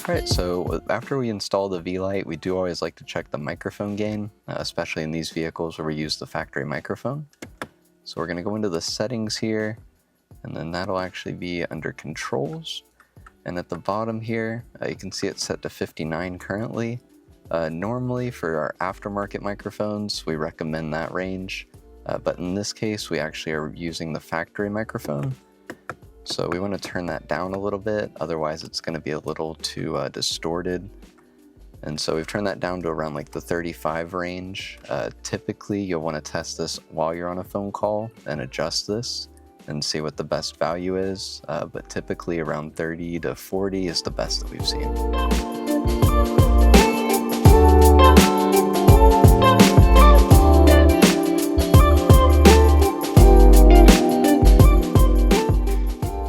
Alright, so after we install the VLite, we do always like to check the microphone gain, especially in these vehicles where we use the factory microphone. So we're going to go into the settings here, and then that'll actually be under controls. And at the bottom here, you can see it's set to 59 currently. Normally for our aftermarket microphones, we recommend that range, but in this case, we actually are using the factory microphone. So we want to turn that down a little bit, otherwise it's going to be a little too distorted. And so we've turned that down to around like the 35 range. Typically you'll want to test this while you're on a phone call and adjust this and see what the best value is, but typically around 30 to 40 is the best that we've seen.